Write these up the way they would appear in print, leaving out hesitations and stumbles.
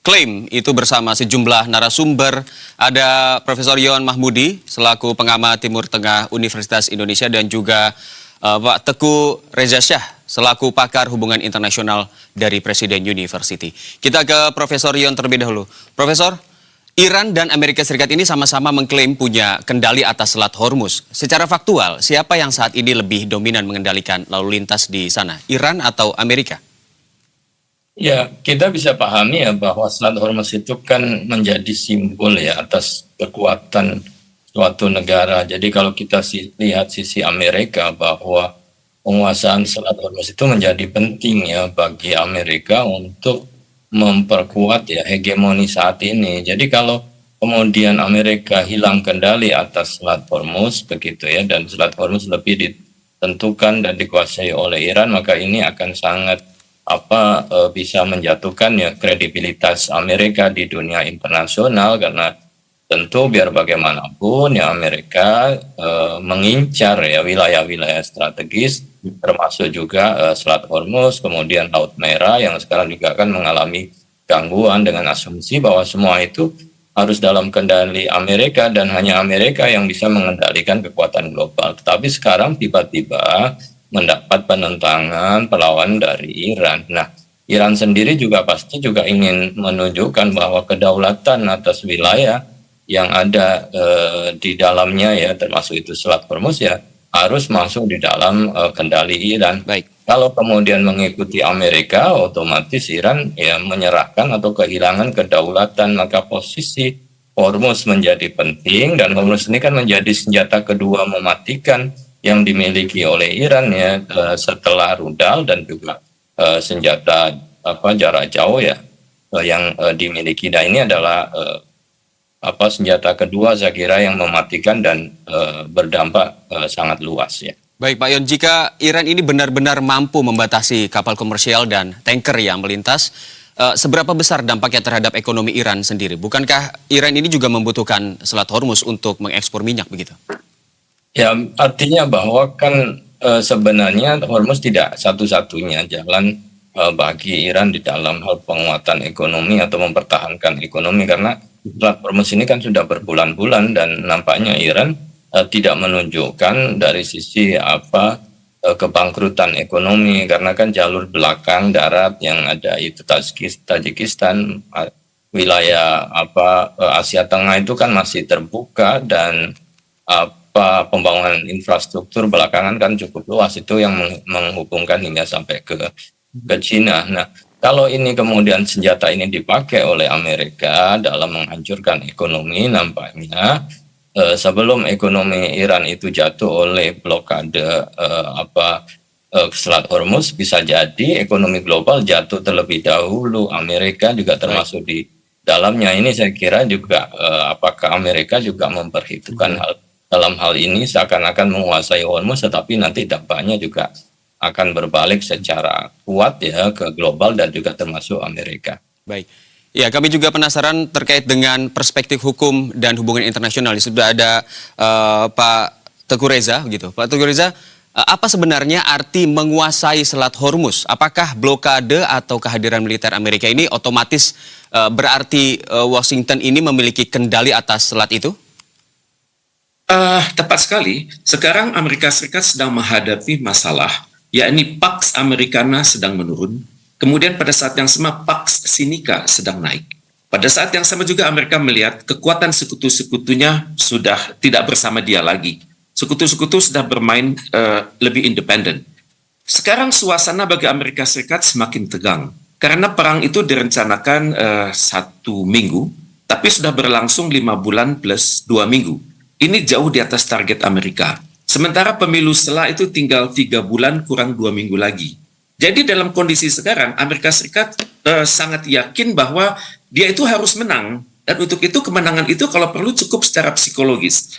klaim itu bersama sejumlah narasumber. Ada Profesor Yon Mahmudi selaku pengamat Timur Tengah Universitas Indonesia dan juga Pak Teguh Reza Syah selaku pakar hubungan internasional dari Presiden University. Kita ke Profesor Yon terlebih dahulu. Profesor, Iran dan Amerika Serikat ini sama-sama mengklaim punya kendali atas Selat Hormuz. Secara faktual, siapa yang saat ini lebih dominan mengendalikan lalu lintas di sana? Iran atau Amerika? Ya, kita bisa pahami ya bahwa Selat Hormuz itu kan menjadi simbol ya atas kekuatan suatu negara. Jadi kalau kita lihat sisi Amerika bahwa penguasaan Selat Hormuz itu menjadi penting ya bagi Amerika untuk memperkuat ya hegemoni saat ini. Jadi kalau kemudian Amerika hilang kendali atas Selat Hormuz begitu ya, dan Selat Hormuz lebih ditentukan dan dikuasai oleh Iran, maka ini akan sangat bisa menjatuhkan ya kredibilitas Amerika di dunia internasional, karena tentu biar bagaimanapun ya Amerika mengincar ya wilayah-wilayah strategis termasuk juga Selat Hormuz, kemudian Laut Merah yang sekarang juga akan mengalami gangguan dengan asumsi bahwa semua itu harus dalam kendali Amerika dan hanya Amerika yang bisa mengendalikan kekuatan global. Tetapi sekarang tiba-tiba mendapat penentangan perlawanan dari Iran. Nah, Iran sendiri juga pasti juga ingin menunjukkan bahwa kedaulatan atas wilayah yang ada di dalamnya ya, termasuk itu Selat Hormuz ya, harus masuk di dalam kendali Iran. Baik. Kalau kemudian mengikuti Amerika, otomatis Iran ya menyerahkan atau kehilangan kedaulatan, maka posisi Hormuz menjadi penting, dan Hormuz ini kan menjadi senjata kedua mematikan yang dimiliki oleh Iran ya setelah rudal dan juga senjata jarak jauh ya yang dimiliki. Nah, ini adalah senjata kedua saya kira yang mematikan dan berdampak sangat luas ya. Baik Pak Yon, jika Iran ini benar-benar mampu membatasi kapal komersial dan tanker yang melintas, seberapa besar dampaknya terhadap ekonomi Iran sendiri? Bukankah Iran ini juga membutuhkan Selat Hormuz untuk mengekspor minyak begitu? Ya, artinya bahwa kan sebenarnya Hormuz tidak satu-satunya jalan bagi Iran di dalam hal penguatan ekonomi atau mempertahankan ekonomi, karena Selat Hormuz ini kan sudah berbulan-bulan dan nampaknya Iran tidak menunjukkan dari sisi kebangkrutan ekonomi, karena kan jalur belakang darat yang ada itu Tajikistan, wilayah Asia Tengah itu kan masih terbuka, dan pembangunan infrastruktur belakangan kan cukup luas itu yang menghubungkan hingga sampai ke Cina. Nah, kalau ini kemudian senjata ini dipakai oleh Amerika dalam menghancurkan ekonomi, nampaknya sebelum ekonomi Iran itu jatuh oleh blokade Selat Hormuz, bisa jadi ekonomi global jatuh terlebih dahulu. Amerika juga termasuk di dalamnya. Ini saya kira juga apakah Amerika juga memperhitungkan dalam hal ini seakan-akan menguasai Hormuz, tetapi nanti dampaknya juga akan berbalik secara kuat ya ke global dan juga termasuk Amerika. Baik. Ya, kami juga penasaran terkait dengan perspektif hukum dan hubungan internasional. Sudah ada Pak Teguh Reza, begitu. Pak Teguh Reza, apa sebenarnya arti menguasai Selat Hormuz? Apakah blokade atau kehadiran militer Amerika ini otomatis berarti Washington ini memiliki kendali atas selat itu? Tepat sekali. Sekarang Amerika Serikat sedang menghadapi masalah, yakni Pax Americana sedang menurun. Kemudian pada saat yang sama Pax Sinica sedang naik. Pada saat yang sama juga Amerika melihat kekuatan sekutu-sekutunya sudah tidak bersama dia lagi. Sekutu-sekutu sudah bermain lebih independen. Sekarang suasana bagi Amerika Serikat semakin tegang. Karena perang itu direncanakan 1 minggu, tapi sudah berlangsung 5 bulan plus 2 minggu. Ini jauh di atas target Amerika. Sementara pemilu setelah itu tinggal 3 bulan kurang 2 minggu lagi. Jadi dalam kondisi sekarang, Amerika Serikat sangat yakin bahwa dia itu harus menang. Dan untuk itu kemenangan itu kalau perlu cukup secara psikologis.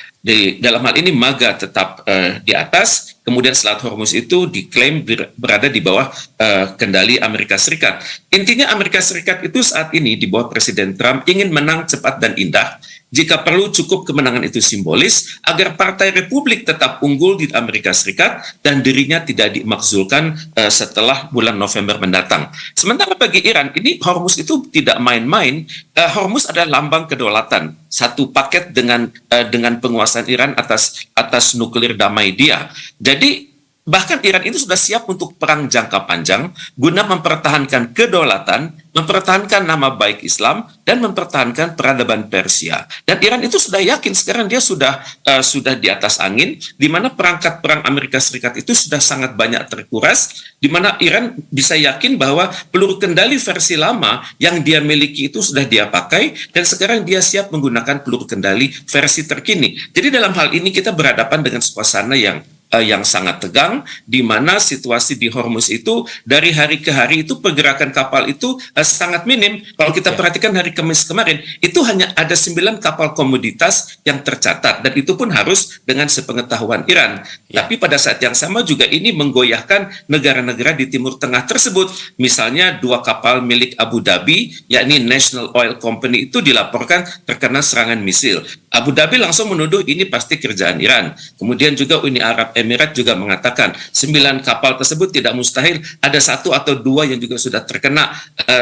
Dalam hal ini MAGA tetap di atas, kemudian Selat Hormuz itu diklaim berada di bawah kendali Amerika Serikat. Intinya Amerika Serikat itu saat ini di bawah Presiden Trump ingin menang cepat dan indah. Jika perlu cukup kemenangan itu simbolis agar Partai Republik tetap unggul di Amerika Serikat dan dirinya tidak dimakzulkan setelah bulan November mendatang. Sementara bagi Iran, ini Hormuz itu tidak main-main. Hormuz adalah lambang kedaulatan, satu paket dengan penguasaan Iran atas nuklir damai dia. Jadi bahkan Iran itu sudah siap untuk perang jangka panjang guna mempertahankan kedaulatan, mempertahankan nama baik Islam, dan mempertahankan peradaban Persia. Dan Iran itu sudah yakin sekarang dia sudah di atas angin, di mana perangkat perang Amerika Serikat itu sudah sangat banyak terkuras, di mana Iran bisa yakin bahwa peluru kendali versi lama yang dia miliki itu sudah dia pakai, dan sekarang dia siap menggunakan peluru kendali versi terkini. Jadi dalam hal ini kita berhadapan dengan suasana yang sangat tegang, di mana situasi di Hormuz itu dari hari ke hari itu pergerakan kapal itu sangat minim. Kalau kita perhatikan hari Kamis kemarin, itu hanya ada 9 kapal komoditas yang tercatat, dan itu pun harus dengan sepengetahuan Iran. Tapi pada saat yang sama juga ini menggoyahkan negara-negara di Timur Tengah tersebut. Misalnya 2 kapal milik Abu Dhabi, yakni National Oil Company, itu dilaporkan terkena serangan misil. Abu Dhabi langsung menuduh ini pasti kerjaan Iran. Kemudian juga Uni Arab Emirat juga mengatakan 9 kapal tersebut tidak mustahil ada 1 atau 2 yang juga sudah terkena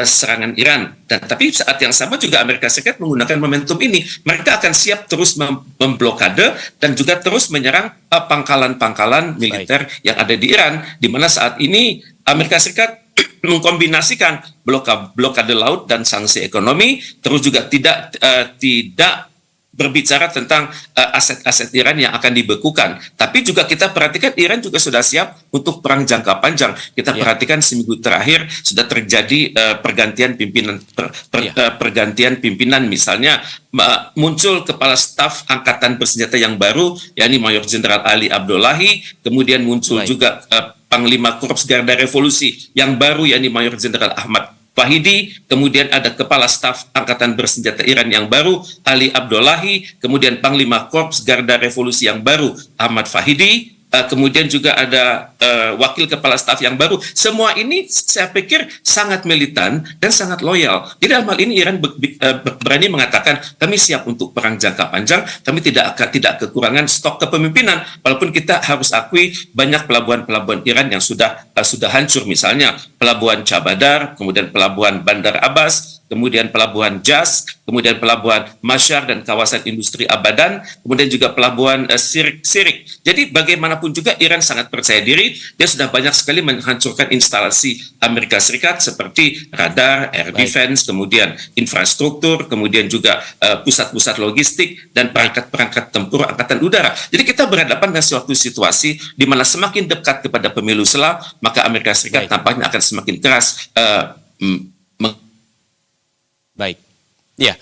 serangan Iran. Tapi saat yang sama juga Amerika Serikat menggunakan momentum ini. Mereka akan siap terus memblokade dan juga terus menyerang pangkalan-pangkalan militer yang ada di Iran, di mana saat ini Amerika Serikat mengkombinasikan blokade laut dan sanksi ekonomi, terus juga tidak berbicara tentang aset-aset Iran yang akan dibekukan. Tapi juga kita perhatikan Iran juga sudah siap untuk perang jangka panjang. Kita perhatikan seminggu terakhir sudah terjadi pergantian pimpinan, misalnya muncul kepala staf angkatan bersenjata yang baru, yakni Mayor Jenderal Ali Abdullahi, kemudian muncul juga Panglima Korps Garda Revolusi yang baru, yakni Mayor Jenderal Ahmad Fahidi, kemudian ada Kepala Staf Angkatan Bersenjata Iran yang baru, Ali Abdullahi, kemudian Panglima Korps Garda Revolusi yang baru, Ahmad Fahidi, kemudian juga ada Wakil Kepala Staf yang baru. Semua ini saya pikir sangat militan dan sangat loyal. Di dalam hal ini Iran berani mengatakan kami siap untuk perang jangka panjang, kami tidak kekurangan stok kepemimpinan. Walaupun kita harus akui banyak pelabuhan-pelabuhan Iran yang sudah hancur, misalnya Pelabuhan Chabadar, kemudian Pelabuhan Bandar Abbas, kemudian Pelabuhan Jas, kemudian Pelabuhan Masyar dan kawasan industri Abadan, kemudian juga Pelabuhan Sirik. Jadi bagaimanapun juga Iran sangat percaya diri, dia sudah banyak sekali menghancurkan instalasi Amerika Serikat seperti radar, air defense, kemudian infrastruktur, kemudian juga pusat-pusat logistik dan perangkat-perangkat tempur angkatan udara. Jadi kita berhadapan dengan suatu situasi di mana semakin dekat kepada pemilu sela, maka Amerika Serikat tampaknya akan semakin keras Baik, ya.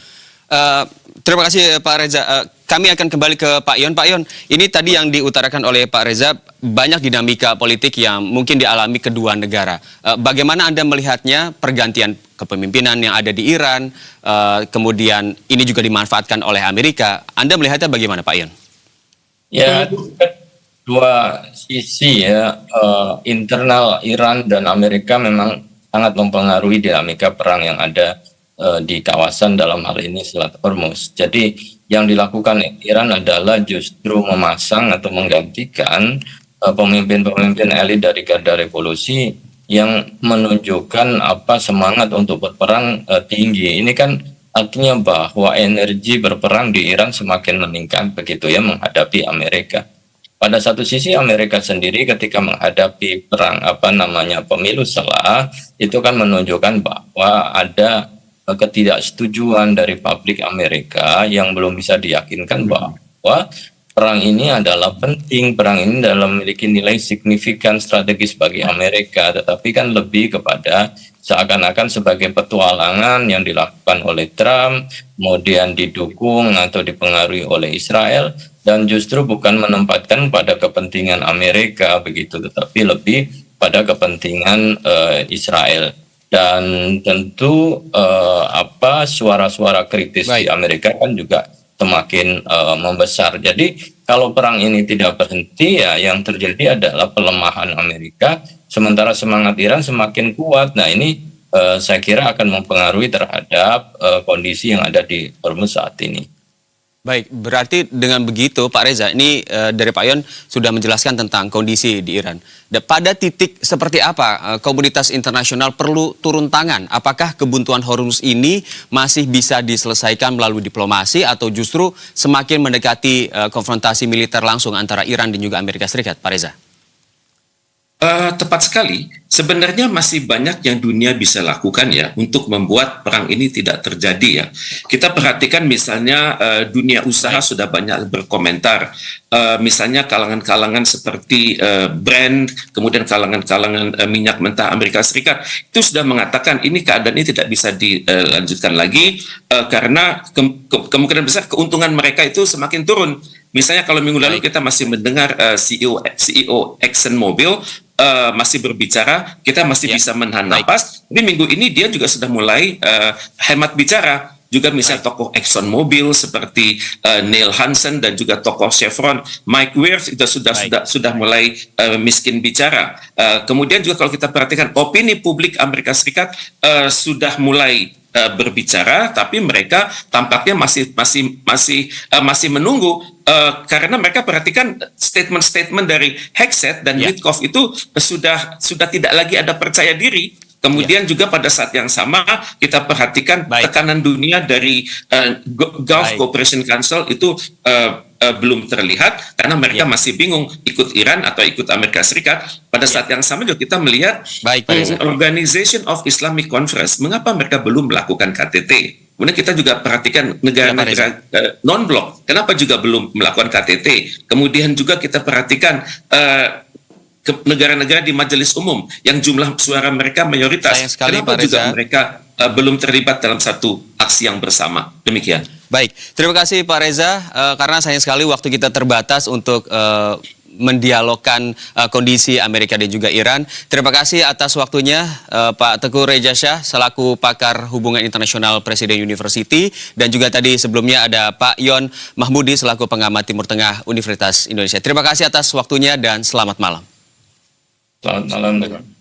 Terima kasih Pak Reza. Kami akan kembali ke Pak Yon. Pak Yon, ini tadi yang diutarakan oleh Pak Reza, banyak dinamika politik yang mungkin dialami kedua negara. Bagaimana Anda melihatnya pergantian kepemimpinan yang ada di Iran, kemudian ini juga dimanfaatkan oleh Amerika. Anda melihatnya bagaimana Pak Yon? Ya, dua sisi ya. Internal Iran dan Amerika memang sangat mempengaruhi dinamika perang yang ada di kawasan dalam hal ini Selat Hormuz. Jadi yang dilakukan Iran adalah justru memasang atau menggantikan pemimpin-pemimpin elit dari Garda Revolusi yang menunjukkan semangat untuk berperang tinggi. Ini kan artinya bahwa energi berperang di Iran semakin meningkat begitu ya menghadapi Amerika. Pada satu sisi Amerika sendiri ketika menghadapi perang pemilu sela itu kan menunjukkan bahwa ada ketidaksetujuan dari publik Amerika yang belum bisa diyakinkan bahwa perang ini adalah penting, perang ini memiliki nilai signifikan strategis bagi Amerika, tetapi kan lebih kepada seakan-akan sebagai petualangan yang dilakukan oleh Trump, kemudian didukung atau dipengaruhi oleh Israel, dan justru bukan menempatkan pada kepentingan Amerika begitu, tetapi lebih pada kepentingan Israel. Dan tentu suara-suara kritis di Amerika kan juga semakin membesar. Jadi kalau perang ini tidak berhenti, ya yang terjadi adalah pelemahan Amerika, sementara semangat Iran semakin kuat. Nah ini saya kira akan mempengaruhi terhadap kondisi yang ada di Hormuz saat ini. Baik, berarti dengan begitu Pak Reza, ini dari Pak Yon sudah menjelaskan tentang kondisi di Iran. Pada titik seperti apa komunitas internasional perlu turun tangan? Apakah kebuntuan Hormuz ini masih bisa diselesaikan melalui diplomasi atau justru semakin mendekati konfrontasi militer langsung antara Iran dan juga Amerika Serikat, Pak Reza? Tepat sekali. Sebenarnya masih banyak yang dunia bisa lakukan ya untuk membuat perang ini tidak terjadi ya. Kita perhatikan misalnya dunia usaha sudah banyak berkomentar. Misalnya kalangan-kalangan seperti brand, kemudian kalangan-kalangan minyak mentah Amerika Serikat itu sudah mengatakan ini keadaan ini tidak bisa dilanjutkan lagi karena kemungkinan besar keuntungan mereka itu semakin turun. Misalnya kalau minggu lalu kita masih mendengar CEO Exxon Mobil masih berbicara, kita masih bisa menahan napas. Tapi minggu ini dia juga sudah mulai hemat bicara. Juga misalnya tokoh Exxon Mobil seperti Neil Hansen dan juga tokoh Chevron Mike Wirth itu sudah mulai miskin bicara. Kemudian juga kalau kita perhatikan opini publik Amerika Serikat sudah mulai berbicara, tapi mereka tampaknya masih menunggu karena mereka perhatikan statement-statement dari Hegseth dan Witkoff itu sudah tidak lagi ada percaya diri. Kemudian juga pada saat yang sama kita perhatikan tekanan dunia dari Gulf Cooperation Council itu belum terlihat karena mereka masih bingung ikut Iran atau ikut Amerika Serikat. Pada saat yang sama juga kita melihat Organization of Islamic Conference, mengapa mereka belum melakukan KTT? Kemudian kita juga perhatikan negara-negara non-blok, kenapa juga belum melakukan KTT? Kemudian juga kita perhatikan negara-negara di Majelis Umum yang jumlah suara mereka mayoritas, kenapa juga mereka belum terlibat dalam satu aksi yang bersama? Demikian. Baik, terima kasih Pak Reza, karena sayang sekali waktu kita terbatas untuk mendialogkan kondisi Amerika dan juga Iran. Terima kasih atas waktunya Pak Teguh Reza Shah selaku pakar hubungan internasional Presiden University, dan juga tadi sebelumnya ada Pak Yon Mahmudi selaku pengamat Timur Tengah Universitas Indonesia. Terima kasih atas waktunya dan selamat malam. Selamat malam.